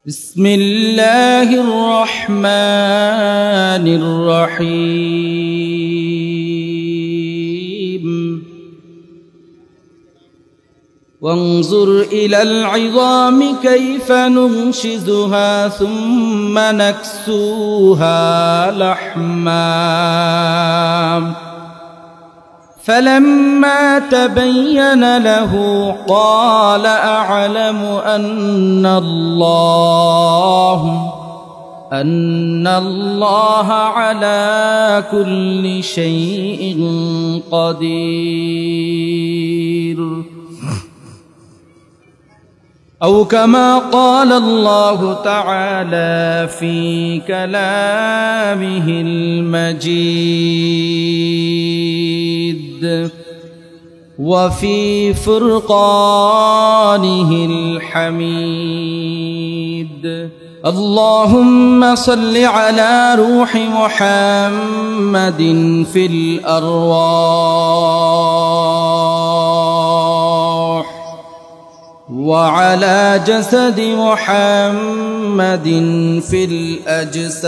بسم الله الرحمن الرحيم وانظر إلى العظام كيف ننشزها ثم نكسوها لحما فلما تبين له قال أعلم أن الله على كل شيء قدير أو كما قال الله تعالى في كلامه المجيد وفي فرقانه الحميد اللهم صل على روح محمد في الأرواح وعلى جسد محمد في الأجساد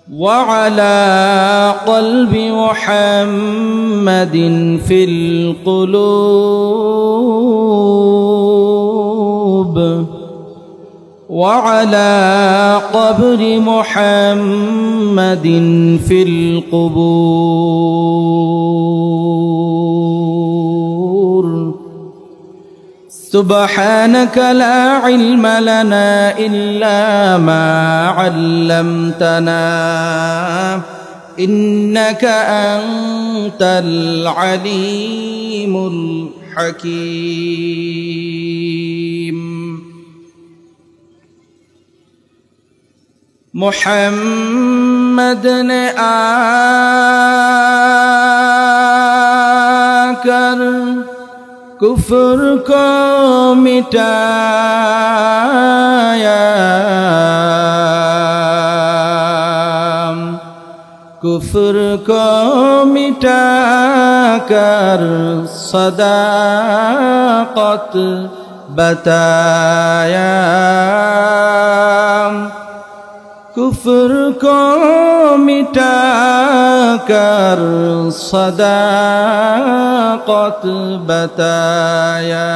وعلى قلب محمد في القلوب وعلى قبر محمد في القبور سبحانك لا علم لنا إلا ما علمتنا إنك أنت العليم الحكيم محمد نے آ کر کفر کو مٹایا کفر کو مٹا کر صداقت بتایا کفر کو مٹا کر صداقت بتایا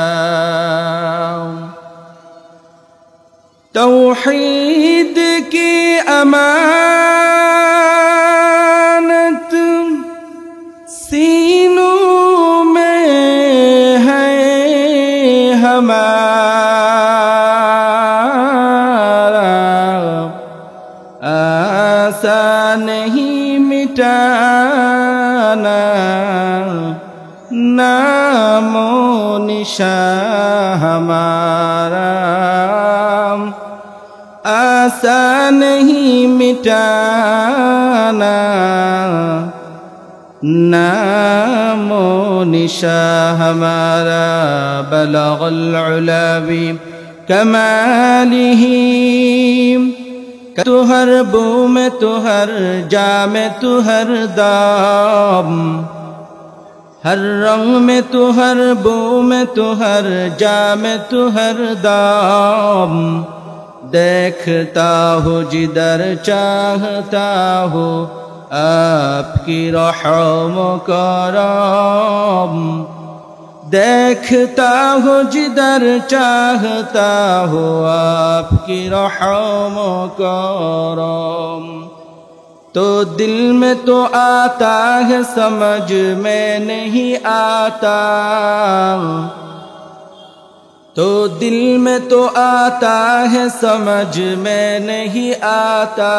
توحید کی امانت سینوں میں ہے ہمارا نہیں مٹانا نام و نشان ہمارا آسان نہیں مٹانا نام و نشان ہمارا بلغ العلا بکمالہ تو ہر بو میں تو ہر جا میں تو ہر دام ہر رنگ میں تو ہر بو میں تو ہر جا میں تو ہر دام دیکھتا ہو جدھر چاہتا ہو آپ کی رحم و کرم دیکھتا ہو جدھر چاہتا ہو آپ کی رحم و کرم تو دل میں تو آتا ہے سمجھ میں نہیں آتا تو دل میں تو آتا ہے سمجھ میں نہیں آتا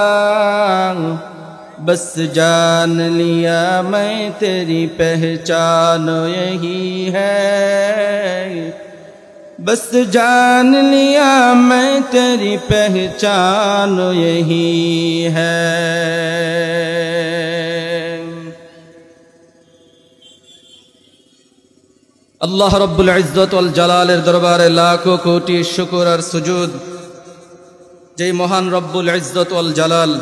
بس جان لیا میں تیری پہچان یہی ہے بس جان لیا میں تیری پہچان یہی ہے اللہ رب العزت والجلال دربارے لاکھوں کوٹی شکر اور سجود جے مہان رب العزت والجلال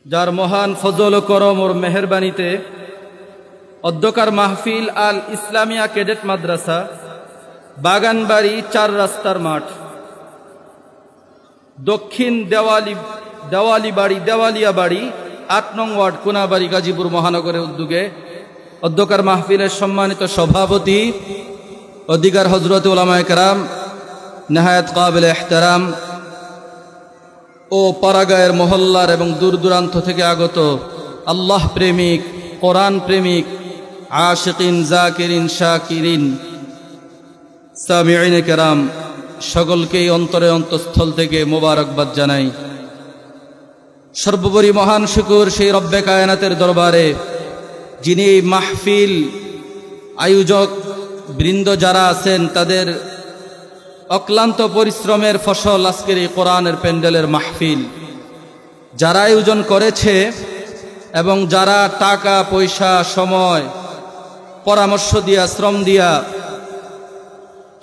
যার মহান ফজল ও করম ওর মেহেরবানিতে অধ্যকার মাহফিল আল ইসলামিয়া ক্যাডেট মাদ্রাসা, বাগানবাড়ি 4 রাস্তার মাঠ, দক্ষিণ দেওয়ালিয়া বাড়ি 8 নং ওয়ার্ড, কোনাবাড়ি, গাজীপুর মহানগরের উদ্যোগে অধ্যকার মাহফিলের সম্মানিত সভাপতি অধিকার হযরত উলামায়ে কেরাম, নেহায়েত কাবিল ইহতারাম ও পাড়াগাঁয়ের মহল্লার এবং দূর দূরান্ত থেকে আগত আল্লাহ প্রেমিক, কোরআন প্রেমিক, আশিকিন, জাকিরিন, শাকিরিন, সামিঈন কেরাম সকলকেই অন্তরে অন্তঃস্থল থেকে মোবারকবাদ জানাই। সর্বোপরি মহান শুকর সেই রব্বে কায়নাতের দরবারে, যিনি এই মাহফিল আয়োজক বৃন্দ যারা আছেন তাদের অক্লান্ত পরিশ্রমের ফসল আজকের এই কোরআনের প্যান্ডেলের মাহফিল, যারা আয়োজন করেছে এবং যারা টাকা পয়সা, সময়, পরামর্শ দিয়া, শ্রম দিয়া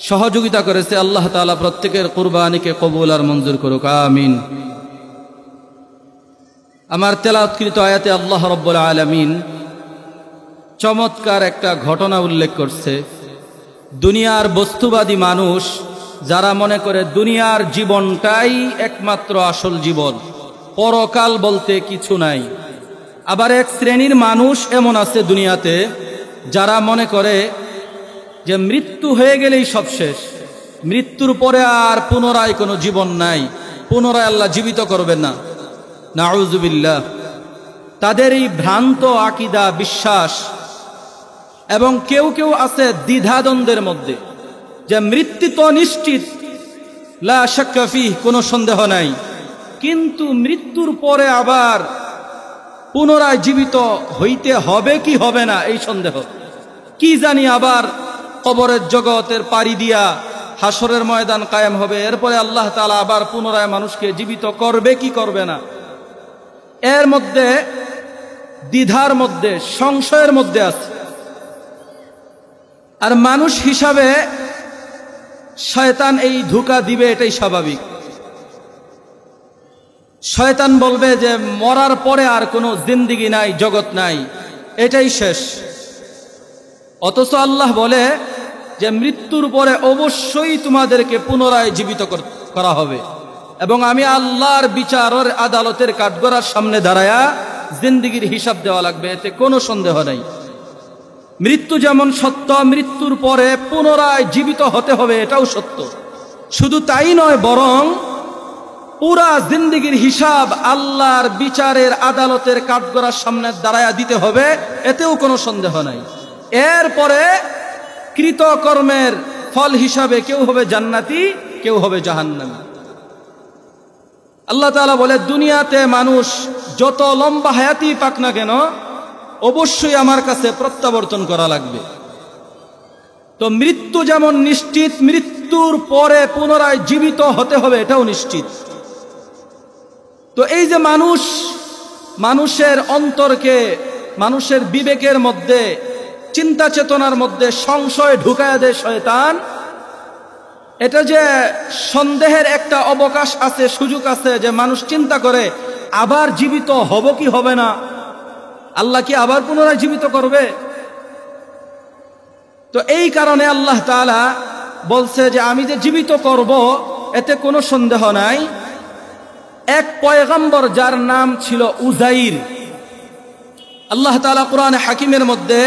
সহযোগিতা করেছে, আল্লাহ তাআলা প্রত্যেকের কুরবানিকে কবুল আর মঞ্জুর করুক, আমিন। আমার তেলাওয়াতকৃত আয়াতে আল্লাহ রাব্বুল আলামিন চমৎকার একটা ঘটনা উল্লেখ করছে। দুনিয়ার বস্তুবাদী মানুষ যারা মনে করে দুনিয়ার জীবনটাই একমাত্র আসল জীবন, পরকাল বলতে কিছু নাই। আবার এক শ্রেণীর মানুষ এমন আছে দুনিয়াতে যারা মনে করে যে মৃত্যু হয়ে গেলেই সব শেষ, মৃত্যুর পরে আর পুনরায় কোনো জীবন নাই, পুনরায় আল্লাহ জীবিত করবেন না, নাউযুবিল্লাহ। তাদের এই ভ্রান্ত আকীদা, বিশ্বাস, এবং কেউ কেউ আছে দ্বিধাদ্বন্দ্বের মধ্যে যে মৃত্যু তো নিশ্চিত, লা শাক্কা ফিহ, কোনো সন্দেহ নাই, কিন্তু মৃত্যুর পরে আবার পুনরায় জীবিত হইতে হবে কি হবে না এই সন্দেহ। কি জানি আবার কবরের জগতের পাড়ি দিয়া হাসরের ময়দান কায়েম হবে, এরপরে আল্লাহ তাআলা আবার পুনরায় মানুষকে জীবিত করবে কি করবে না, এর মধ্যে দ্বিধার মধ্যে, সংশয়ের মধ্যে আছে। আর মানুষ হিসাবে শয়তান এই ধোঁকা দিবে, এটাই স্বাভাবিক। শয়তান বলবে যে মরার পরে আর কোনো জিন্দেগি নাই, জগৎ নাই, এটাই শেষ। অথচ আল্লাহ বলে যে মৃত্যুর পরে অবশ্যই তোমাদেরকে পুনরায় জীবিত করা হবে, এবং আমি আল্লাহর বিচারের আদালতের কাঠগড়ার সামনে দাঁড়ায়া জিন্দেগির হিসাব দেওয়া লাগবে, এতে কোনো সন্দেহ নাই। মৃত্যু যেমন সত্য, মৃত্যুর পরে পুনরায় জীবিত হতে হবে এটাও সত্য। শুধু তাই নয়, বরং পুরা জিন্দেগির হিসাব আল্লাহর বিচারের আদালতের কাঠগড়ার সামনে দাঁড়ায়া দিতে হবে, এতেও কোনো সন্দেহ নাই। এরপরে কৃতকর্মের ফল হিসাবে কেউ হবে জান্নাতি, কেউ হবে জাহান্নামী। আল্লাহ তাআলা বলে দুনিয়াতে মানুষ যত লম্বা হায়াতি পাক না কেন, অবশ্যই আমার কাছে প্রত্যাবর্তন করা লাগবে। তো মৃত্যু যেমন নিশ্চিত, মৃত্যুর পরে পুনরায় জীবিত হতে হবে এটাও নিশ্চিত। তো এই যে মানুষের অন্তরকে, মানুষের বিবেকের মধ্যে, চিন্তা চেতনার মধ্যে সংশয় ঢুকায়া দেয় শয়তান, এটা যে সন্দেহের একটা অবকাশ আছে, সুযোগ আছে, যে মানুষ চিন্তা করে আবার জীবিত হব কি হবে না, আল্লাহ কি আবার পুনরায় জীবিত করবে। তো এই কারণে আল্লাহ তাআলা বলছে যে আমি যে জীবিত করব এতে কোনো সন্দেহ নাই। এক পয়গম্বর যার নাম ছিল উযাইর, আল্লাহ তাআলা কোরআনে হাকিমের মধ্যে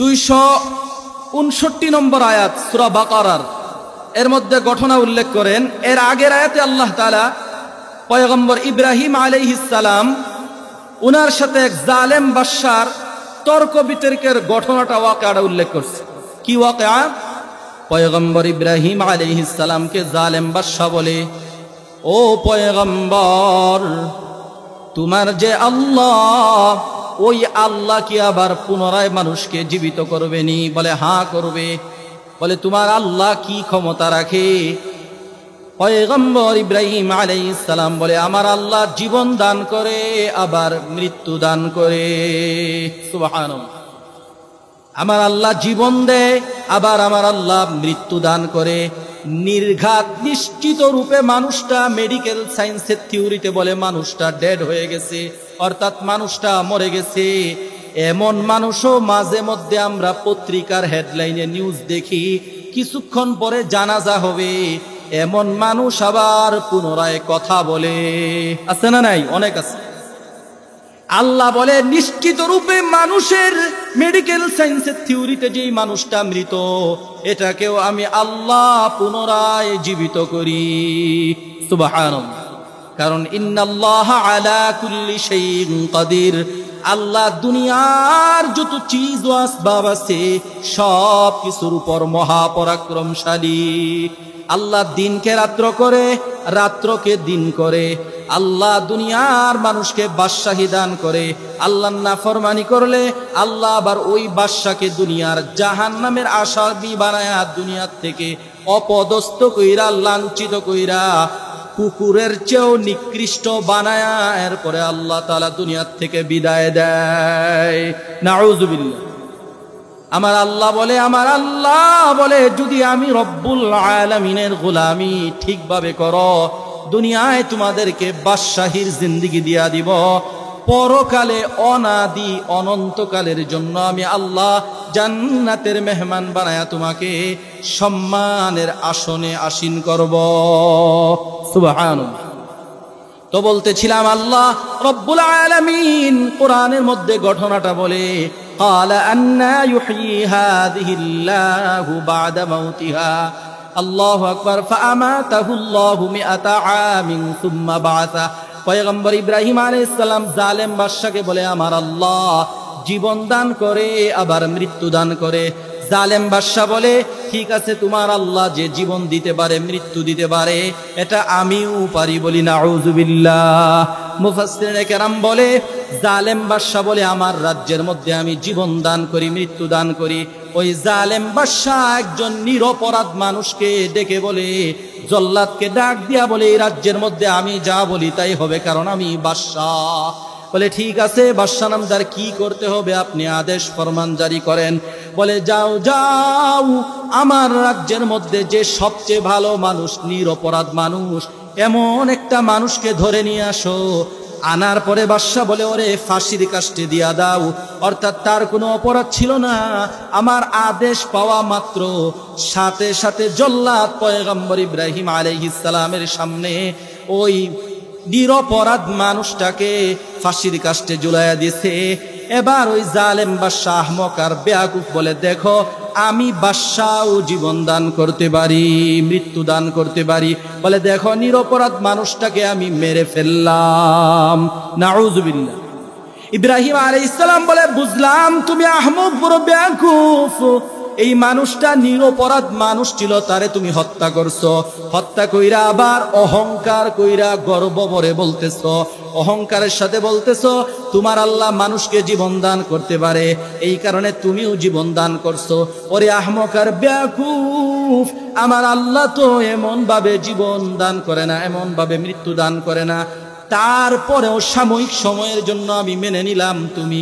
259 নম্বর আয়াত সূরা বাকারার এর মধ্যে ঘটনা উল্লেখ করেন। এর আগের আয়াতে আল্লাহ তাআলা পয়গম্বর ইব্রাহিম আলাইহিস সালাম উনার সাথে এক জালেম বাদশার তর্ক বিতর্কের ঘটনাটা, ওয়াকিআটা উল্লেখ করছে। কি ওয়াকিআ? পয়গম্বর ইব্রাহিম আলাইহিস সালামকে জালেম বাদশা বলে, ও পয়গম্বর, তোমার যে আল্লাহ, ওই আল্লাহ কি আবার পুনরায় মানুষকে জীবিত করবে নি? বলে হ্যাঁ করবে। বলে তোমার আল্লাহ কি ক্ষমতা রাখে? পয়গম্বর ইব্রাহিম আলাইহিস সালাম বলে আমার আল্লাহ জীবন দান করে আবার মৃত্যু দান করে। সুবহানাল্লাহ। আমার আল্লাহ জীবন দেয়, আবার আমার আল্লাহ মৃত্যু দান করে। নির্ঘাত নিশ্চিত রূপে মানুষটা মেডিকেল সায়েন্সের থিওরিতে বলে মানুষটা ডেড হয়ে গেছে, অর্থাৎ মানুষটা মরে গেছে। এমন মানুষও মাঝে মধ্যে আমরা পত্রিকার হেডলাইনে নিউজ দেখি, কিছুক্ষণ পরে জানাজা হবে, এমন মানুষ আবার পুনরায় কথা বলে। আছে না নাই? অনেক আছে। আল্লাহ বলে নিশ্চিত রূপে মানুষের মেডিকেল সায়েন্সের থিওরিতে যেই মানুষটা মৃত, এটাকেও আমি আল্লাহ পুনরায় জীবিত করি। সুবহানাল্লাহ। কারণ ইন্নাল্লাহা আলা কুল্লি শাইইন কাদির, আল্লাহ দুনিয়ার যত চিজ ও আসবাব আছে সব কিছুর উপর মহাপরাক্রমশালী। আল্লাহ দিনকে রাত্র করে, রাত্রকে দিন করে। আল্লাহ দুনিয়ার মানুষকে বাদশাহী দান করে। আল্লাহর নাফরমানি করলে আল্লাহ আবার ওই বাদশাকে দুনিয়ার জাহান্নামের আসামি বানায়া দুনিয়ার থেকে অপদস্থ কইরা, লাঞ্ছিত কইরা, কুকুরের চেয়েও নিকৃষ্ট বানায়া এরপরে আল্লাহ তাআলা দুনিয়ার থেকে বিদায় দেয়। নাউযুবিল্লাহ। আমার আল্লাহ বলে যদি আমি রব্বুল আলামিনের গোলামি ঠিকভাবে করো, দুনিয়ায় তোমাদেরকে বাদশাহীর জিন্দেগি দিয়া দিব, পরকালে অনাদি অনন্তকালের জন্য আমি আল্লাহ জান্নাতের মেহমান বানায়া তোমাকে সম্মানের আসনে আসীন করব। সুবহানাল্লাহ। তো বলতেছিলাম আল্লাহ রব্বুল আলামিন কোরআনের মধ্যে ঘটনাটা বলে, ক্বালা আন্না ইউহয়ী হাযিহিল্লাহু বা'দা মাউতিহা, আল্লাহু আকবার, ফাআমাতাহুল্লাহু মিআতা আমিন সুম্মা বা'আসা। পয়গম্বর ইব্রাহিম আলাইহিস সালাম জালেম বাদশাকে বলে, আমার আল্লাহ জীবন দান করে আবার মৃত্যু দান করে। জালেম বাদশা বলে, ঠিক আছে, তোমার আল্লাহ যে জীবন দিতে পারে, মৃত্যু দিতে পারে, এটা আমিও পারি। বলি নাউযুবিল্লাহ। মুফাসসিরিনে কেরাম বলে, জালেম বাদশা বলে, আমার রাজ্যের মধ্যে আমি জীবন দান করি, মৃত্যু দান করি। ওই জালেম বাদশা একজন নিরপরাধ মানুষকে ডেকে বলে, জল্লাদকে ডাক দিয়া বলে, এই রাজ্যের মধ্যে আমি যা বলি তাই হবে, কারণ আমি বাদশা। বলে ঠিক আছে বাদশা নামদার, কি করতে হবে আপনি আদেশ ফরমান জারি করেন। বলে যাও যাও, আমার রাজ্যের মধ্যে যে সবচেয়ে ভালো মানুষ, নিরপরাধ মানুষ, এমন একটা মানুষকে ধরে নিয়ে আসো। আনার পরে বাদশা বলে, ওরে ফাঁসির কাস্টে দিয়া দাও। অর্থাৎ তার কোনো অপরাধ ছিল না। আমার আদেশ পাওয়া মাত্র সাথে সাথে জল্লাদ পয়গম্বর ইব্রাহিম আলাইহিস সালামের সামনে ওই নিরপরাধ মানুষটাকে ফাঁসির কাস্টে ঝুলাইয়া দিয়েছে। এবার ওই জালেম বাদশা আহমক আর বেয়াকুফ বলে, দেখো আমি বাদশাও জীবন দান করতে পারি, মৃত্যু দান করতে পারি। বলে দেখো নিরপরাধ মানুষটাকে আমি মেরে ফেললাম। নাউযুবিল্লাহ। ইব্রাহিম আলাইহিস সালাম বলে, বুঝলাম তুমি আহমক বড় বেয়াকুফ, এই মানুষটা নিরপরাধ মানুষ ছিল, তারে তুমি হত্যা করছো। হত্যা কইরা আবার অহংকার কইরা গর্ব ভরে বলতেছো, অহংকারের সাথে বলতেছো তোমার আল্লাহ মানুষকে জীবন দান করতে পারে, এই কারণে তুমিও জীবন দান করছো। ওরে আহমক আর বেয়াকুফ, আমার আল্লাহ তো এমন ভাবে জীবন দান করে না, এমন ভাবে মৃত্যু দান করে না। তারপরেও সাময়িক সময়ের জন্য আমি মেনে নিলাম তুমি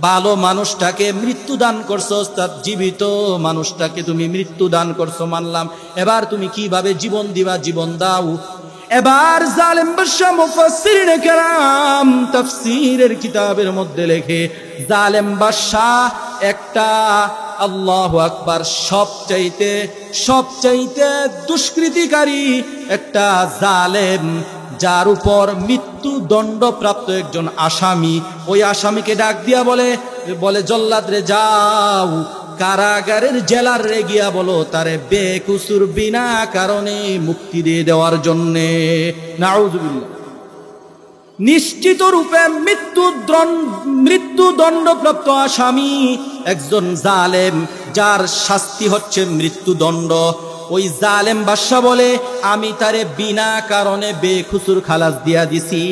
ভালো মানুষটাকে মৃত্যু দান করছো, তার জীবিত মানুষটাকে তুমি মৃত্যু দান করছো, মানলাম। এবার তুমি কিভাবে জীবন দিবা, জীবন দাও। এবার জালেম বাদশা, মুফাসসিরিনে কেরাম তাফসীরের কিতাবের মধ্যে লেখে, জালেম বাদশা একটা, আল্লাহু আকবার, সবচাইতে দুষ্কৃতিকারী একটা জালেম, যার উপর মৃত্যু দণ্ডপ্রাপ্ত একজন আসামি। ওই আসামিকে ডাক দিয়া বলে জল্লাদ রে, যাও কারাগারের জেলার রে গিয়া বলো তারে বেকুসুর বিনা কারণে মুক্তি দিয়ে দেওয়ার জন্যে। নাউযুবিল্লাহ। নিশ্চিত রূপে মৃত্যু দণ্ডপ্রাপ্ত আসামি একজন জালেম, যার শাস্তি হচ্ছে মৃত্যুদণ্ড। ওই জালেম বাদশা বলে, আমি তারে বিনা কারণে বেকুসুর খালাস দিয়া দিছি।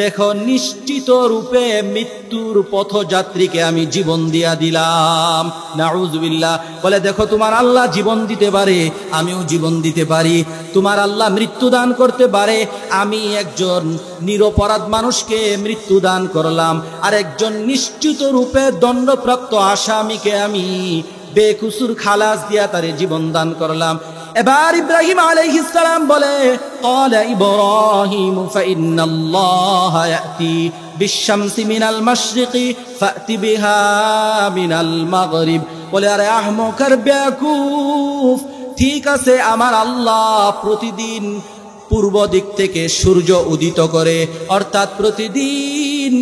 দেখো নিশ্চিত রূপে মৃত্যুর পথযাত্রীকে আমি জীবন দিয়া দিলাম। নাউযুবিল্লাহ। বলে দেখো তোমার আল্লাহ জীবন দিতে পারে, আমিও জীবন দিতে পারি। তোমার আল্লাহ মৃত্যু দান করতে পারে, আমি একজন নিরপরাধ মানুষকে মৃত্যু দান করলাম, আর একজন নিশ্চিত রূপে দণ্ডপ্রাপ্ত আসামিকে আমি বেকুসুর খালাস দিয়া তারে জীবন দান করলাম। এবার ইব্রাহিম আলাইহিস সালাম বলে, ক্বালা ইব্রাহিম ফাইন্নাল্লাহা ইয়াতি বিশ-শামসি মিনাল মাশরিকি ফাতি বিহা মিনাল মাগরিব। বলে আরে আহমক আর বেয়াকুফ, ঠিক আছে আমার আল্লাহ প্রতিদিন পূর্ব দিক থেকে সূর্য উদিত করে, অর্থাৎ প্রতিদিন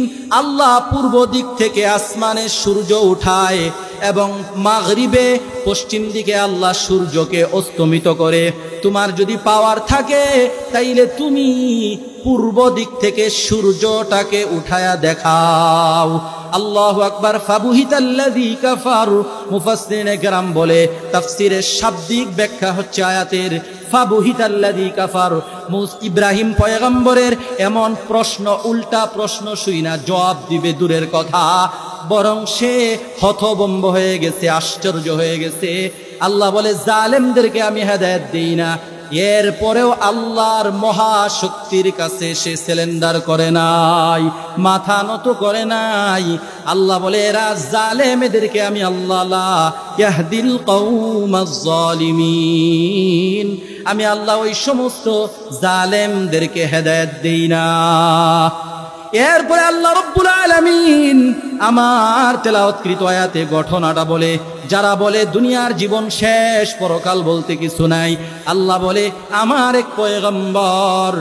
আল্লাহ পূর্ব দিক থেকে আসমানে সূর্য উঠায় এবং মাগরিবে পশ্চিম দিকে আল্লাহ সূর্যকে অস্তমিত করে। তোমার যদি পাওয়ার থাকে তাইলে তুমি পূর্ব দিক থেকে সূর্যটাকে উঠায়া দেখাও। আল্লাহু আকবার। ফাবুহিতাল্লাযী কাফারু, মুফাসসিরিনে কেরাম বলে তাফসীরের শাব্দিক ব্যাখ্যা হচ্ছে আয়াতের ফাবুহিতাল্লাযী কাফার। ইব্রাহিম পয়গম্বরের এমন প্রশ্ন, উল্টা প্রশ্ন শুইনা জবাব দিবে দূরের কথা, বরং সে হতভম্ব হয়ে গেছে, আশ্চর্য হয়ে গেছে। আল্লাহ বলে জালেমদেরকে আমি হেদায়েত দেই না, এরপরেও আল্লাহর মহাশক্তির কাছে সে সিলেন্ডার করে নাই, মাথা নত করে নাই। আল্লাহ বলে এরা জালেম, এদেরকে আমি আল্লাহ লা ইয়াহদিল কওমাজ জালিমিন, আমি আল্লাহ ওই সমস্ত জালেমদেরকে হেদায়েত দেই না। এরপরে আল্লাহ রব্বুল আলামিন আমার তেলাওয়াতকৃত আয়াতে ঘটনাটা বলে, যারা বলে দুনিয়ার জীবন শেষ, পরকাল বলতে কিছু নাই, আল্লাহ বলে আমার এক পয়গম্বর,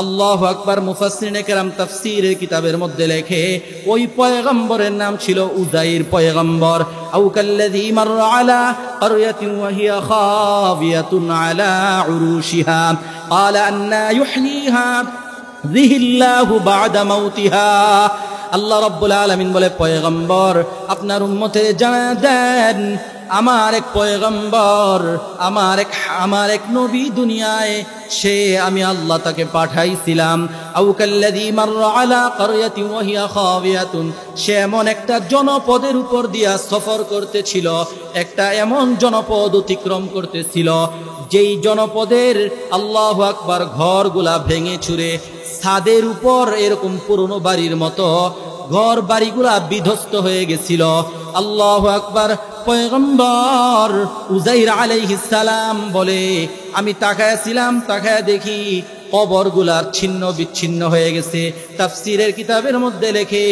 আল্লাহু আকবার। মুফাসসিরিনে কেরাম তাফসীরের কিতাবের মধ্যে লেখে ওই পয়গম্বরের নাম ছিল উযাইর পয়গম্বর। আও কাল্লাযী মাররা আলা ক্বরয়াতিন ওয়া হিয়া খাবিয়াতুন আলা উরুশিহা ক্বালা আন্না ইউহয়িহা যিহিল্লাহু বা'দা মাউতিহা। আল্লাহ রাব্বুল আলামিন বলে পয়গম্বর আপনার উম্মতের জানায়া দেন, আমার এক পয়গম্বর, আমার এক নবী দুনিয়ায়, সে আমি আল্লাহ তাকে পাঠাইছিলাম। আও কাল্লাযী মাররা আলা ক্বরয়াতিন ওয়া হিয়া খাবিয়াতুন, সে এমন একটা জনপদের উপর দিয়া সফর করতেছিল, একটা এমন জনপদ অতিক্রম করতেছিল যেই জনপদের আল্লাহু আকবার ঘরগুলা ভেঙে চুরে ছাদের উপর এরকম পুরনো বাড়ির মতো ঘর বাড়িগুলা বিধ্বস্ত হয়ে গেছিল। আল্লাহু আকবার। পয়গম্বর উযাইর আলাইহিস সালাম বলে আমি তাকায়াছিলাম, তাকায়া দেখি কবরগুলার ছিন্ন বিচ্ছিন্ন হয়ে গেছে। তাফসীরের কিতাবের মধ্যে লেখে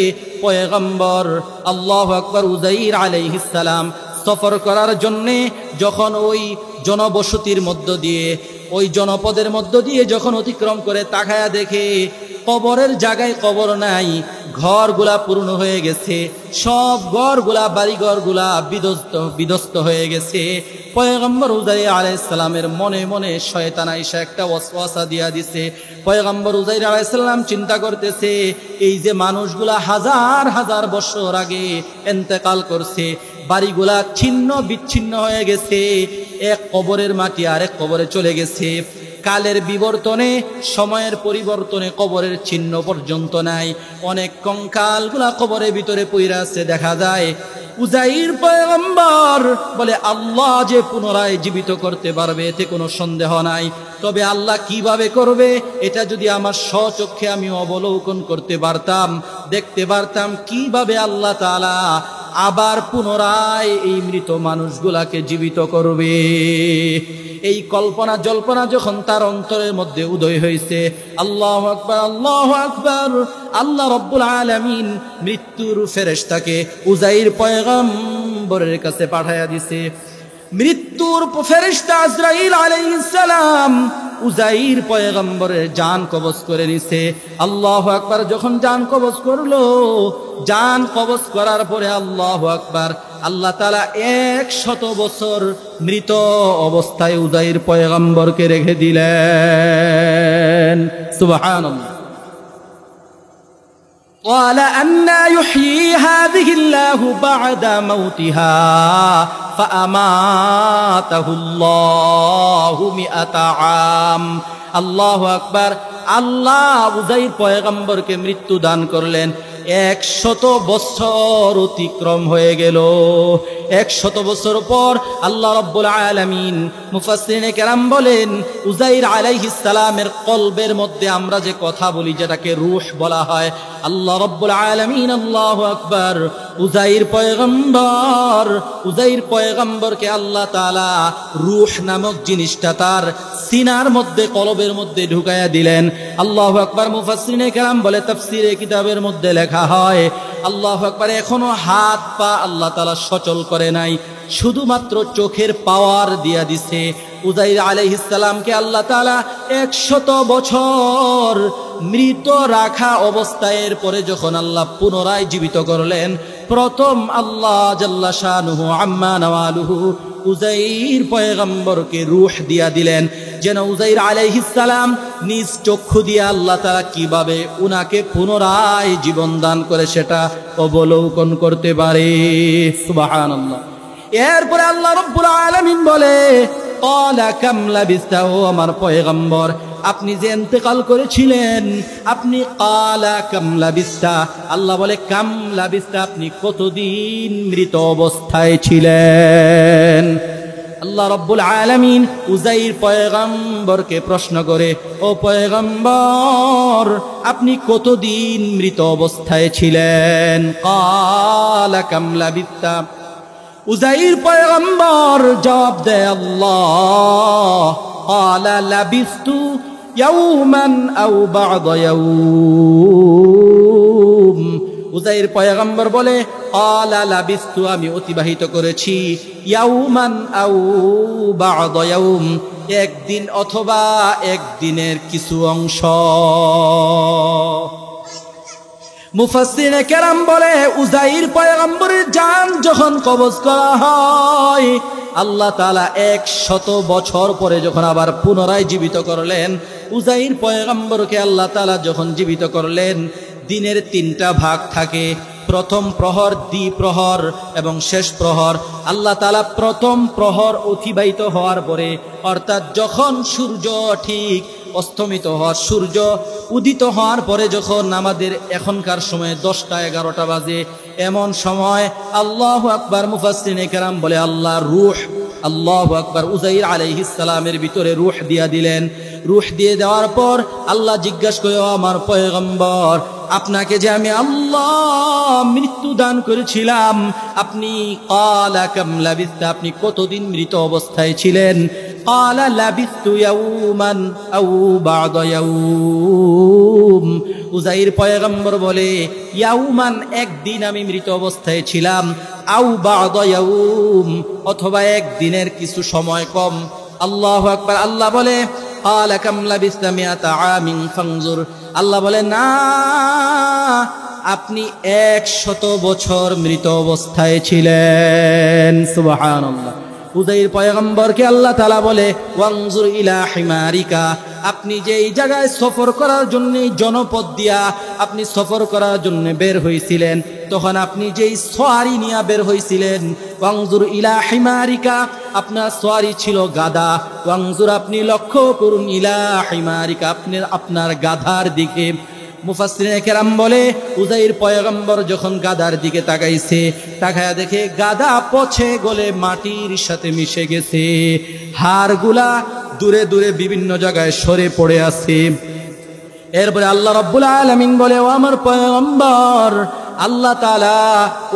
পয়গম্বর আল্লাহু আকবার উযাইর আলাইহিস সালাম সফর করার জন্যে যখন ওই জনবসতির মধ্য দিয়ে, ওই জনপদের মধ্য দিয়ে যখন অতিক্রম করে তাকায়া দেখে কবরের জায়গায় কবর নাই, ঘরগুলা পূর্ণ হয়ে গেছে, সব ঘরগুলা বাড়িঘরগুলা বিধ্বস্ত হয়ে গেছে। পয়গম্বর উযাইর আলাইহিস সালামের মনে মনে শয়তান আইসা একটা ওয়াসওয়াসা দিয়া দিছে। পয়গম্বর উযাইর আলাইহিস সালাম চিন্তা করতেছে এই যে মানুষগুলা হাজার হাজার বছর আগে ইন্তেকাল করছে, বাড়িগুলা ছিন্ন বিচ্ছিন্ন হয়ে গেছে, এক কবরের মাটি আরেক কবরে চলে গেছে, কালের বিবর্তনে সময়ের পরিবর্তনে কবরের চিহ্ন পর্যন্ত নাই, অনেক কঙ্কালগুলা কবরের ভিতরে পইরা আছে দেখা যায়। উযাইর পয়গম্বর বলে আল্লাহ যে পুনরায় জীবিত করতে পারবে এতে কোনো সন্দেহ নাই, তবে আল্লাহ কিভাবে করবে এটা যদি আমার স্বচক্ষে আমি অবলোকন করতে পারতাম, দেখতে পারতাম কিভাবে আল্লাহ তাআলা আবার পুনরায় এই মৃত মানুষগুলাকে জীবিত করবে। এই কল্পনা জল্পনা যখন তার অন্তরের মধ্যে উদয় হয়েছে, আল্লাহু আকবার, আল্লাহু আকবার, আল্লাহ রাব্বুল আলামিন মৃত্যুর ফেরেশতাকে উযাইর পয়গম্বরের কাছে পাঠায়া দিছে। মৃত্যুর ফেরেশতা আজরাইল আলাইহিস সালাম উযাইর পয়গম্বরের জান কবজ করে নিছে। আল্লাহু আকবার। যখন জান কবজ করলো, জান কবজ করার পরে আল্লাহু আকবার, আল্লাহ তাআলা 100 বছর মৃত অবস্থায় উযাইর পয়গম্বরকে রেখে দিলেন। সুবহানাল্লাহ। قال أنى يحيي هذه الله بعد موتها فأماته الله 100 عام। আল্লাহু আকবার। আল্লাহ উযাইর পয়গম্বরকে মৃত্যু দান করলেন, 100 বছর অতিক্রম হয়ে গেল। 100 বছর পর আল্লাহ রাব্বুল আলামিন, মুফাসসিরিনে কেরাম বলেন উযাইর আলাইহিস সালামের কলবের মধ্যে আমরা যে কথা বলি যেটাকে রূহ বলা হয়, আল্লাহ রাব্বুল আলামিন আল্লাহু আকবার উজাইর পয়গম্বরকে আল্লাহ তাআলা রূহ নামক জিনিসটা তার সিনার মধ্যে, কলবের মধ্যে ঢুকাইয়া দিলেন। আল্লাহু আকবার। মুফাসসিরিনে কেরাম বলে, তাফসীরে কিতাবের মধ্যে লেখা হয়, আল্লাহু আকবার, এখনো হাত পা আল্লাহ তাআলা সচল করে নাই, শুধুমাত্র চোখের পাওয়ার দিয়া দিছে। উজাইর আলাইহিস সালামকে আল্লাহ তাআলা 100 বছর মৃত রাখা অবস্থায় পরে যখন আল্লাহ পুনরায় জীবিত করলেন, প্রথম আল্লাহ জাল্লা শানুহু আম্মা নাওয়ালুহু উজাইর পয়গম্বরকে রূহ দিয়া দিলেন, যেন উজাইর আলাইহিস সালাম নিজ চক্ষু দিয়ে আল্লাহ তাআলা কিভাবে উনাকে পুনরায় জীবন দান করে সেটা অবলোকন করতে পারে। সুবহানাল্লাহ। এরপরে আল্লাহ রাব্বুল আলামিন বলে, ক্বালা কাম লাবিস্তা, ও আমার পয়গম্বর, আপনি যে ইন্তেকাল করেছিলেন, আপনি ক্বালা কাম লাবিস্তা, আল্লাহ বলে কাম লাবিস্তা, আপনি কতদিন মৃত অবস্থায় ছিলেন। আল্লাহ রাব্বুল আলামিন উজাইর পয়গম্বরকে প্রশ্ন করে, ও পয়গম্বর, আপনি কতদিন মৃত অবস্থায় ছিলেন? ক্বালা কাম লাবিস্তা, উজাইর পয়গম্বর জবাব দেয়, আল্লাহ ক্বালা লাবিস্তু ইয়াওমান আও বা'দা ইয়াওম। উজাইর পয়গম্বর বলে, ক্বালা লাবিস্তু, আমি অতিবাহিত করেছি, ইয়াওমান আও বা'দা ইয়াওম, একদিন অথবা একদিনের কিছু অংশ। মুফাসসিরিনে কেরাম বলে, উজাইর পয়গম্বরের জান যখন কবজ করা হয়, আল্লাহ তাআলা 100 বছর পরে যখন আবার পুনরায় জীবিত করলেন, উজাইর পয়গম্বরকে আল্লাহ তাআলা যখন জীবিত করলেন, দিনের 3টা ভাগ থাকে, প্রথম প্রহর, দ্বিপ্রহর এবং শেষ প্রহর। আল্লাহ তাআলা প্রথম প্রহর অতিবাহিত হওয়ার পরে, অর্থাৎ যখন সূর্য ঠিক অস্তমিত হওয়ার, সূর্য উদিত হওয়ার পরে যখন আমাদের এখনকার সময় 10টা 11টা বাজে, এমন সময় আল্লাহু আকবার, মুফাসসিরিনে কেরাম বলে, আল্লাহ রূহ, আল্লাহু আকবার, উজাইর আলাইহিস সালামের ভিতরে রূহ দিয়া দিলেন। রূহ দিয়ে দেওয়ার পর আল্লাহ জিজ্ঞাসা করে, আমার পয়গম্বর, আপনাকে যে আমি আল্লাহ মৃত্যু দান করেছিলাম, আপনি ক্বালা কাম লাবিস্তা, আপনি কতদিন মৃত অবস্থায় ছিলেন? ক্বালা লাবিস্তু ইয়াওমান আও বা'দা ইয়াওম। উজাইর পয়গম্বর বলে, ইয়াওমান, একদিন আমি মৃত অবস্থায় ছিলাম, আও বা'দা ইয়াওম, অথবা একদিনের কিছু সময় কম। আল্লাহু আকবার। আল্লাহ বলে, ক্বালা কাম লাবিস্তা মিআতা আমিন ফানজুর। আল্লাহ বলে, না, আপনি 100 বছর মৃত অবস্থায় ছিলেন। সুবহানাল্লাহ। উজাইর পয়গম্বরকে আল্লাহ তাআলা বলে, ওয়ানজুর ইলা হিমারিকা, আপনি যে এই জায়গায় সফর করার জন্য, জনপদ দিয়া আপনি সফর করার জন্য বের হয়েছিলেন, তখন আপনি যেই সোয়ারি নিয়ে বের হয়েছিলেন, ওয়ানজুর ইলা হিমারিকা, আপনার সোয়ারি ছিল গাধা। ওয়ানজুর, আপনি লক্ষ্য করুন, ইলা হিমারিকা, আপনার গাধার দিকে। মুফাসসিরিনে কেরাম বলে, উজাইর পয়গম্বর যখন গাধার দিকে তাকাইছে, তাকায়া দেখে গাধা পচে গলে মাটির সাথে মিশে গেছে, হাড়গুলা দূরে দূরে বিভিন্ন জায়গায় সরে পড়ে আছে। এরপরে আল্লাহ রাব্বুল আলামিন বলে, ও আমার পয়গম্বর, আল্লাহ তাআলা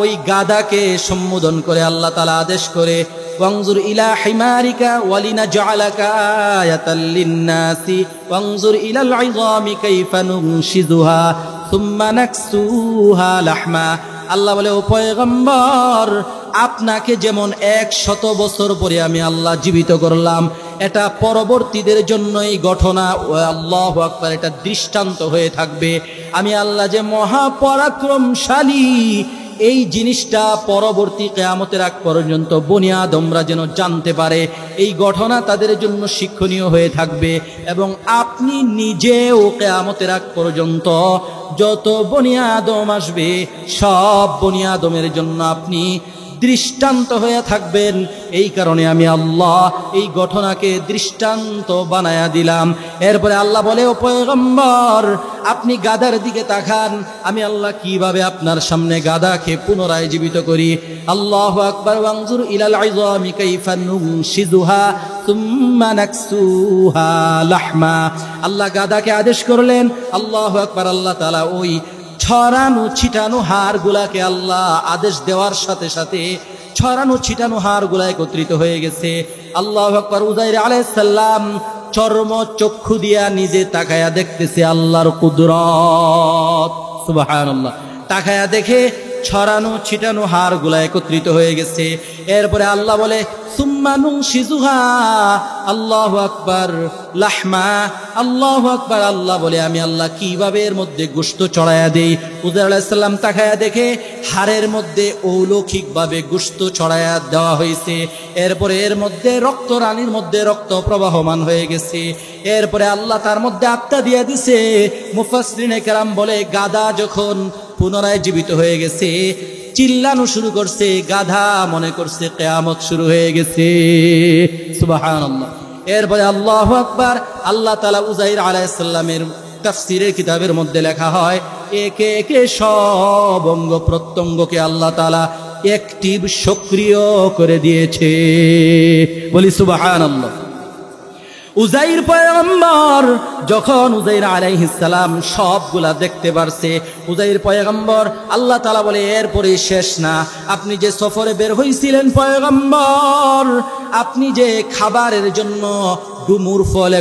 ওই গাধাকে সম্বোধন করে আল্লাহ তাআলা আদেশ করে, ওয়ানজুর ইলা হিমারিকা ওয়ালিনাজআলাকা আয়াতাল লিন্নাসি ওয়ানজুর ইলাল ইযামি কাইফা নুনশিজুহা সুম্মা নাকসুহা লাহমা। আল্লাহ বলে, ও পয়গম্বর, আপনাকে যেমন 100 বছর পরে আমি আল্লাহ জীবিত করলাম, এটা পরবর্তীদের জন্য এই ঘটনা, আল্লাহু আকবার, এটা দৃষ্টান্ত হয়ে থাকবে। আমি আল্লাহ যে মহাপরাক্রমশালী, এই জিনিসটা পরবর্তী কিয়ামতের আগ পর্যন্ত বনি আদমরা যেন জানতে পারে, এই ঘটনা তাদের জন্য শিক্ষণীয় হয়ে থাকবে। এবং আপনি নিজেও কিয়ামতের আগ পর্যন্ত যত বনি আদম আসবে, সব বনি আদমের জন্য আপনি দৃষ্টান্ত হয়ে থাকবেন। এই কারণে আমি আল্লাহ এই ঘটনাকে দৃষ্টান্ত বানায়া দিলাম। এরপরে আল্লাহ বলে, ও পয়গম্বর, আপনি গাধার দিকে তাকান, আমি আল্লাহ কিভাবে আপনার সামনে গাধাকে পুনরায় জীবিত করি। আল্লাহু আকবার। ওয়ানজুর ইলাল ইযামি কাইফা নুনশিজুহা সুম্মা নাকসুহা লাহমা। আল্লাহ গাধাকে আদেশ করলেন, আল্লাহু আকবার। আল্লাহ তাআলা ওই ছড়ানো ছিটানো হাড়গুলাকে আল্লাহ আদেশ দেওয়ার সাথে সাথে ছড়ানো ছিটানো হাড়গুলা একত্রিত হয়ে গেছে। আল্লাহু আকবার। উযাইর আলাইহিস সালাম চর্ম চক্ষু দিয়া নিজে তাকায়া দেখতেছে আল্লাহর কুদরত। সুবহানাল্লাহ। তাকায়া দেখে ছড়ানো ছিটানো হাড়গুলা একত্রিত হয়ে গেছে। এরপরে আল্লাহ বলে সুম্মা নুনশিজুহা, আল্লাহু আকবার, লাহমা, আল্লাহু আকবার। আল্লাহ বলে আমি আল্লাহ কিভাবে এর মধ্যে গোশত চড়ায়া দেই। উযাইর আলাইহিস সালাম তাকায়া দেখে হাড়ের মধ্যে অলৌকিকভাবে গোশত চড়ায়া দেওয়া হয়েছে। এরপরে এর মধ্যে রক্ত রানীর মধ্যে রক্ত প্রবাহমান হয়ে গেছে। এরপরে আল্লাহ তার মধ্যে আত্মা দিয়া দিছে। মুফাসসিরিনে কেরাম বলে গাধা যখন পুনরায় জীবিত হয়ে গেছে, চিল্লানো শুরু করছে, গাধা মনে করছে কিয়ামত শুরু হয়ে গেছে। সুবহানাল্লাহ। এরপরে আল্লাহু আকবার। আল্লাহ তাআলা উযাইর আলাইহিস সালামের তাফসীরের কিতাবের মধ্যে লেখা হয় একে একে সব অঙ্গ প্রত্যঙ্গকে আল্লাহ তাআলা অ্যাক্টিভ সক্রিয় করে দিয়েছে। বলি সুবহানাল্লাহ। উযাইর পয়গম্বর যখন উযাইর আলাইহিস সালাম সবগুলা দেখতে পারছে, উযাইর পয়গম্বর আল্লাহ তাআলা বলে এরপরে শেষ না। আপনি যে সফরে বের হইছিলেন পয়গম্বর, আপনি যে খাবারের জন্য ডুমুর ফল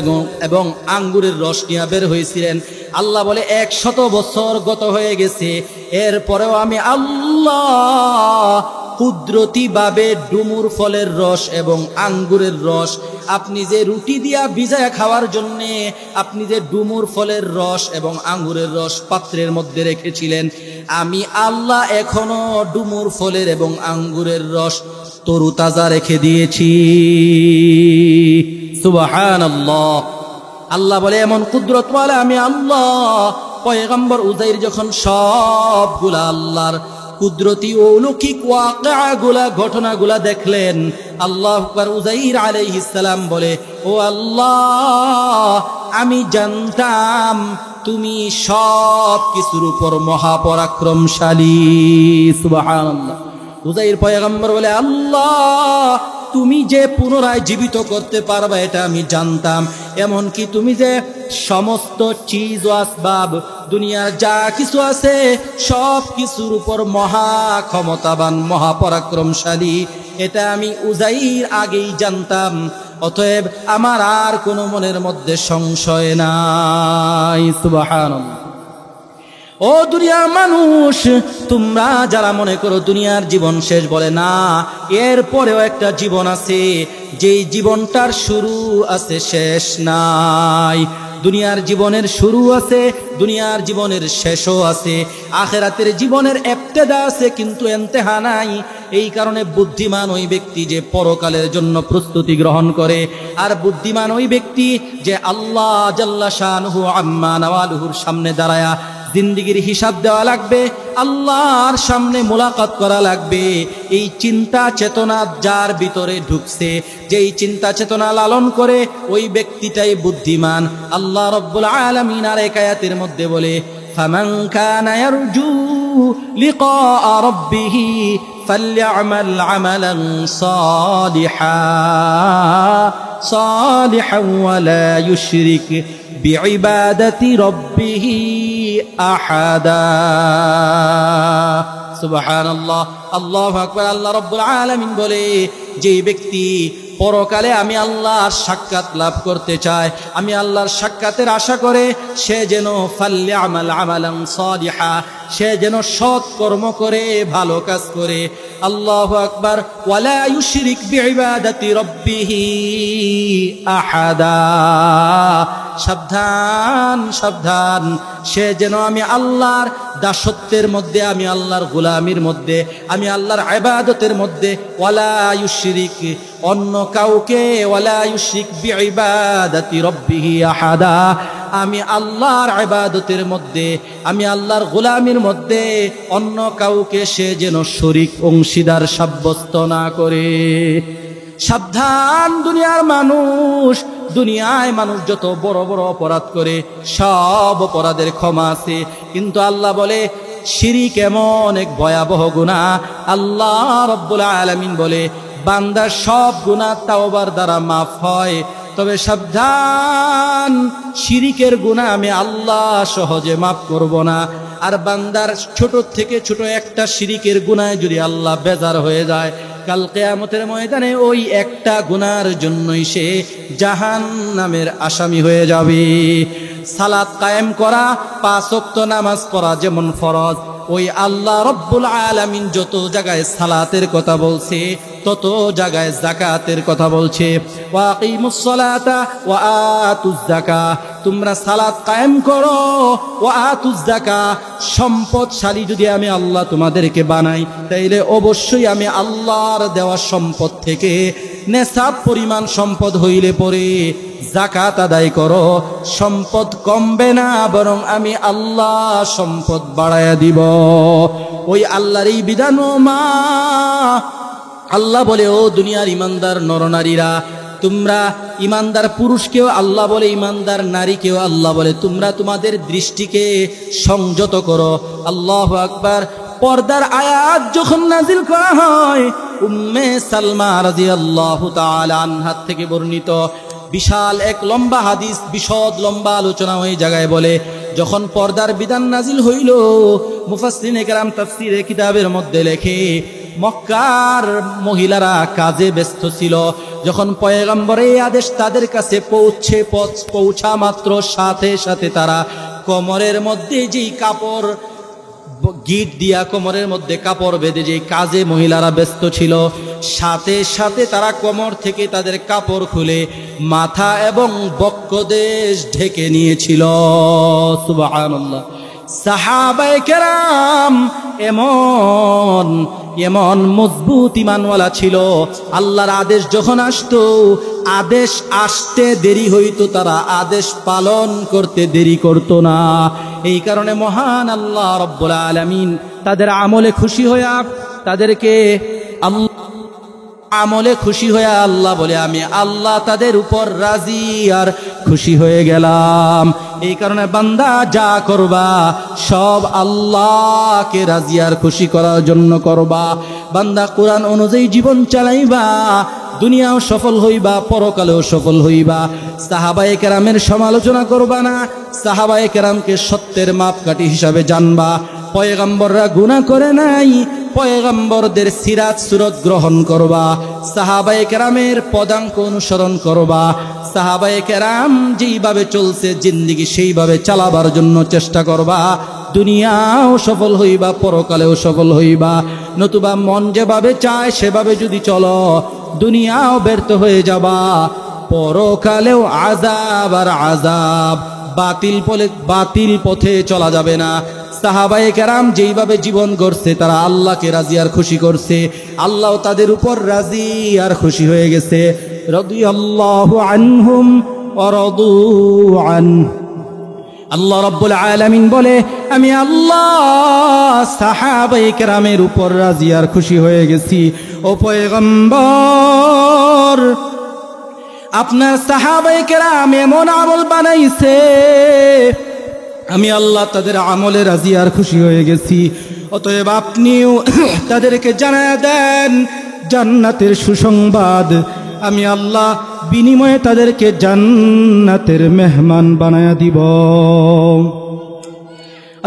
এবং আঙ্গুরের রস নিয়ে বের হয়েছিলেন, আল্লাহ বলে 100 বছর গত হয়ে গেছে, এরপরেও আমি আল্লাহ কুদরতি ভাবে ডুমুর ফলের রস এবং আঙ্গুরের রস, আপনি যে রুটি দিয়া ভিজায়া খাওয়ার জন্যে আপনি যে ডুমুর ফলের রস এবং আঙ্গুরের রস পাত্রের মধ্যে রেখেছিলেন, আমি আল্লাহ এখনো ডুমুর ফলের এবং আঙ্গুরের রস তরুতাজা রেখে দিয়েছি। সুবহানাল্লাহ। আল্লাহ বলে এমন কুদরত ওয়ালা আমি আল্লাহ। পয়গম্বর উযাইর যখন সবগুলা আল্লাহর কুদরতি অলৌকিক ওয়াকিআগুলা ঘটনাগুলা দেখলেন, আল্লাহু আকবার। উযাইর আলাইহিস সালাম বলে ও আল্লাহ, আমি জানতাম তুমি সব কিছুর উপর মহাপরাক্রমশালী। সুবহানাল্লাহ। উযাইর পয়গম্বর বলে আল্লাহ, তুমি যে পুনরায় জীবিত করতে পারবে এটা আমি জানতাম, এমনকি তুমি যে সমস্ত চিজ ও আসবাব দুনিয়ার যা কিছু আছে সব কিছুর উপর মহা ক্ষমতাবান মহাপরাক্রমশালী এটা আমি উযাইর আগেই জানতাম। অতএব আমার আর কোনো মনের মধ্যে সংশয় নাই। সুবহানাল্লাহ। ও দুনিয়ার মানুষ, তোমরা যারা মনে করো দুনিয়ার জীবন শেষ, বলে না, এরপরেও একটা জীবন আছে, যেই জীবনটার শুরু আছে শেষ নাই। দুনিয়ার জীবনের শুরু আছে, দুনিয়ার জীবনের শেষও আছে, আখিরাতের জীবনের ইবতিদা আছে কিন্তু ইন্তেহা নাই। এই কারণে বুদ্ধিমান ওই ব্যক্তি যে পরকালের জন্য প্রস্তুতি গ্রহণ করে, আর বুদ্ধিমান ওই ব্যক্তি যে আল্লাহ জাল্লা শানুহু আম্মা নাওয়ালুহুর সামনে দাঁড়ায়া জিন্দেগির হিসাব দেওয়া লাগবে, আল্লাহর সামনে মোলাকাত করা লাগবে। এই চিন্তা চেতনা যার ভিতরে ঢুকছে, যেই চিন্তা চেতনা লালন করে ওই ব্যক্তিটাই বুদ্ধিমান। আল্লাহ রাব্বুল আলামিন আর এক আয়াতের মধ্যে বলে ফামান কানা ইয়ারজু লিকা রাব্বিহ ফালইআমাল আমালান সালিহান ওয়ালা ইউশরিক বিইবাদাতি রাব্বিহ আহাদা। সুবহানাল্লাহ। আল্লাহু আকবার। আল্লাহ রাব্বুল আলামিন বলে যে ব্যক্তি পরকালে আমি আল্লাহর সাক্ষাৎ লাভ করতে চায়, আমি আল্লাহর সাক্ষাতের আশা করে, সে যেন ফালইআমাল আমালান সালিহা, সে যেন সৎ কর্ম করে, ভালো কাজ করে। আল্লাহু আকবার। ওয়ালা ইউশরিক বিইবাদাতি রাব্বিহ আহাদা। সাবধান সাবধান, সে যেন আমি আল্লাহর দাসত্বের মধ্যে, আমি আল্লাহর গোলামির মধ্যে, আমি আল্লাহর ইবাদতের মধ্যে ওয়ালা ইউশরিক, অন্য কাউকে, ওয়ালা ইউশরিক বিইবাদাতি রাব্বিহ আহাদা, আমি আল্লাহর ইবাদতের মধ্যে, আমি আল্লাহর গোলামির মধ্যে অন্য কাউকে সে যেন শরীক অংশীদার সাব্যস্ত না করে। সাবধান দুনিয়ার মানুষ, দুনিয়ায় মানুষ যত বড় বড় অপরাধ করে সব অপরাধের ক্ষমা আছে, কিন্তু আল্লাহ বলে শিরিক এমন এক ভয়াবহ গুনাহ। আল্লাহ রাব্বুল আলামিন বলে বান্দার সব গুনাহ তাওবার দ্বারা মাফ হয়, তবে সাবধান, শিরিকের গুনাহ আমি আল্লাহ সহজে মাফ করব না। আর বান্দার ছোট থেকে ছোট একটা শিরিকের গুনাহে যদি আল্লাহ বেজার হয়ে যায়, কাল কিয়ামতের ময়দানে ওই একটা গুনার জন্যই সে জাহান্নামের আসামি হয়ে যাবে। সালাত কায়েম করা, 5 ওয়াক্ত নামাজ পড়া যেমন ফরজ, ওই আল্লাহ রব্বুল আলামিন যত জায়গায় সালাতের কথা বলছে তত জায়গায় যাকাতের কথা বলছে। ওয়া আকিমুস সালাতা ওয়া আতুজ যাকাত, তোমরা সালাত কায়েম করো, ওয়া আতুজ যাকাত, সম্পদশালী যদি আমি আল্লাহ তোমাদেরকে বানাই তাইলে অবশ্যই আমি আল্লাহর দেওয়া সম্পদ থেকে নেশাব পরিমাণ সম্পদ হইলে পরে যাকাত আদায় করো, সম্পদ কমবে না বরং আমি আল্লাহ সম্পদ বাড়ায়া দিব। ওই আল্লাহর এই বিধান মা আল্লাহ বলে, ও দুনিয়ার ইমানদার নরনারীরা, তোমরা ইমানদার পুরুষকেও আল্লাহ বলে, ইমানদার নারীকেও আল্লাহ বলে, তোমরা তোমাদের দৃষ্টিকে সংযত করো। আল্লাহু আকবার। পর্দার আয়াত যখন নাজিল করা হয়, উম্মে সালমা রাদিয়াল্লাহু তাআলা আনহা থেকে বর্ণিত বিশাল এক লম্বা হাদিস, বিশদ লম্বা আলোচনা ওই জায়গায় বলে, যখন পর্দার বিধান নাজিল হইল, মুফাসসিরিনে কেরাম তাফসীরে কিতাবের মধ্যে লেখে, মক্কার মহিলারা কাজে ব্যস্ত ছিল। যখন পয়গম্বরের এই আদেশ তাদের কাছে পৌঁছা মাত্র সাথে সাথে তারা কোমরের মধ্যে যেই কাপড় গিট দিয়া কোমরের মধ্যে কাপড় বেঁধে যেই কাজে মহিলারা ব্যস্ত ছিল, সাথে সাথে তারা কোমর থেকে তাদের কাপড় খুলে মাথা এবং বক্ষদেশ ঢেকে নিয়েছিল। সুবহানাল্লাহ। সাহাবায়ে কেরাম এমন এমন মজবুত ঈমানওয়ালা ছিল, আল্লাহর আদেশ যখন আসতো, আদেশ আসতে দেরি হইতো, তারা আদেশ পালন করতে দেরি করতো না। এই কারণে মহান আল্লাহ রব্বুল আলামিন তাদের আমলে খুশি হইয়া তাদেরকে আমলে খুশি হয়ে আল্লাহ বলে, আমি আল্লাহ তাদের উপর রাজি আর খুশি হয়ে গেলাম। এই কারণে বান্দা যা করবা সব আল্লাহকে রাজি আর খুশি করার জন্য করবা। বান্দা কোরআন অনুযায়ী জীবন চালাইবা, দুনিয়াও সফল হইবা, পরকালেও সফল হইবা। সাহাবায়ে কেরামের সমালোচনা করবা না, সাহাবায়ে কেরামকে সত্যের মাপকাঠি হিসাবে জানবা। পয়গম্বররা গুনাহ করে নাই, পয়গম্বরদের সিরাত সুরত গ্রহণ করবা, সাহাবায়ে কেরামের পদাঙ্ক অনুসরণ করবা। সাহাবায়ে কেরাম যেইভাবে চলছে জিন্দেগি সেইভাবে চালাবার জন্য চেষ্টা করবা, দুনিয়াও সফল হইবা, পরকালেও সফল হইবা। নতুবা মন যেভাবে চায় সেভাবে যদি চলো, দুনিয়াও ব্যর্থ হয়ে যাবা, পরকালেও আযাব আর আযাব। বাতিল পথে চলা যাবে না। সাহাবায়ে কেরাম যেইভাবে জীবন গড়ছে তারা আল্লাহকে রাজি আর খুশি করছে, আল্লাহ তাদের উপর রাজি আর খুশি হয়ে গেছে। রাদিয়াল্লাহু আনহুম ওয়া রাদু আনহু। আল্লাহ রাব্বুল আলামিন বলে, আমি আল্লাহ সাহাবায়ে কেরামের উপর রাজি আর খুশি হয়ে গেছি। ও পয়গম্বর, আপনার সাহাবায়ে কেরাম এমন আমল বানাইছে, আমি আল্লাহ তাদের আমলে রাজি আর খুশি হয়ে গেছি। অতএব আপনিও তাদেরকে জানায়া দেন জান্নাতের সুসংবাদ। আমি আল্লাহ বিনিময়ে তাদেরকে জান্নাতের মেহমান বানায়া দিব।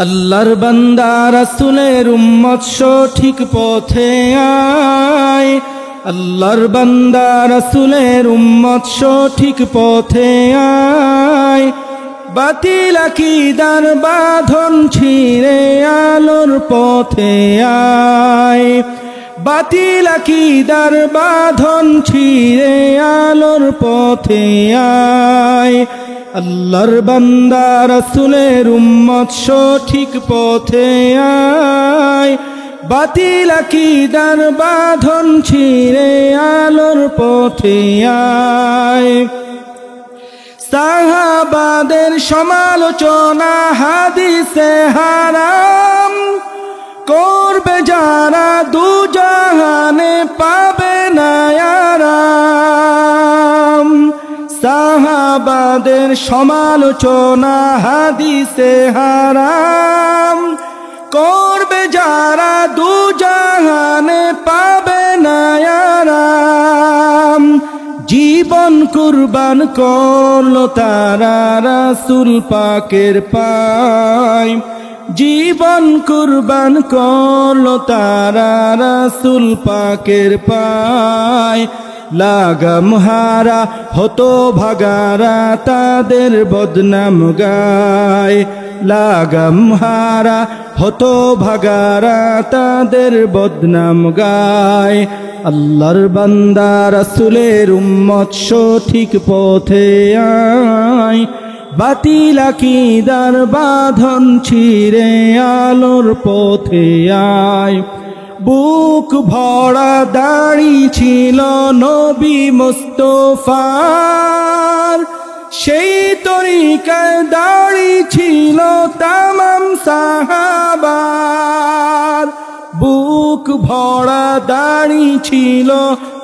আল্লাহর বান্দা রাসূলের উম্মত সঠিক পথে আয়, আল্লাহর বান্দা রাসূলের উম্মত সঠিক পথে আয়। বাতিল আকীদার বাঁধন ছিঁড়ে আলোর পথে আয়, বাতিল আকীদার বাঁধন ছিঁড়ে আলোর পথে আয়। আল্লাহর বান্দা রাসূলের উম্মত সঠিক পথে আয়, বাতিল আকীদার বাঁধন ছিঁড়ে আলোর পথে আয়। সাহাবাদের সমালোচনা হাদিসে হারাম করবে যারা, দুজাহানে পাবে না আরাম। সাহাবাদের সমালোচনা হাদিসে হারাম করবে যারা, দুজাহানে পাবে না আরাম। জীবন কুরবান করলো তারা রাসূল পাকের পায়, জীবন কুরবান করলো তারা রাসূল পাকের পায়। লাগাম হারা হতো ভাগারা তাদের বদনাম গায়। লাগাম হারা হতো ভাগারা তাদের বদনাম গায়। আল্লাহর বান্দা রাসূলের উম্মত সঠিক পথে আয়। বাতিল আকীদার বাঁধন ছিঁড়ে আলোর পথে আয়। বুক ভরা দাড়ি ছিল নবী মুস্তাফার, সেই তরিকায় দাড়ি ছিল তামাম সাহাবার। বুক ভরা দাড়ি ছিল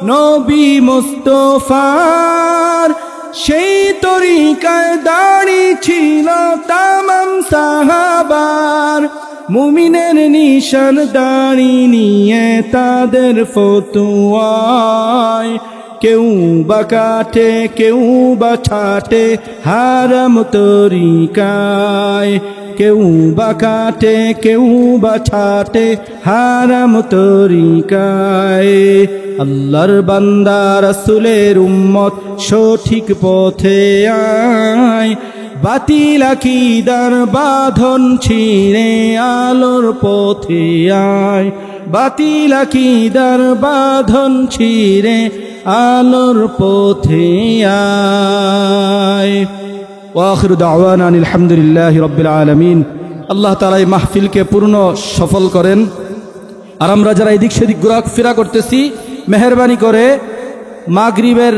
নবী মুস্তাফার, সেই তরিকায় দাড়ি ছিল তামাম সাহাবার। মুমিনের নিশান দাড়ি নিয়ে তাদের ফতুয়ায়। কেউ বা কাটে কেউ বা ছাটে হারাম তরিকায়। কেউ বা কাটে কেউ বা ছাটে হারাম তরিকায়। আল্লাহর বান্দা রাসূলের উম্মত সঠিক পথে আয়। বাতিল আকীদার বাঁধন ছিঁড়ে আলোর পথে আয়। বাতিল আকীদার বাঁধন ছিঁড়ে আলোর পথে আয়। ওয়া আখিরু দাওয়ানা আলহামদুলিল্লাহি রাব্বিল আলামিন। আল্লাহ তাআলা এই মাহফিলকে পূর্ণ সফল করেন। আর আমরা যারা এদিক সেদিক ঘোরাফেরা করতেছি, মেহেরবানি করে মাগরিবের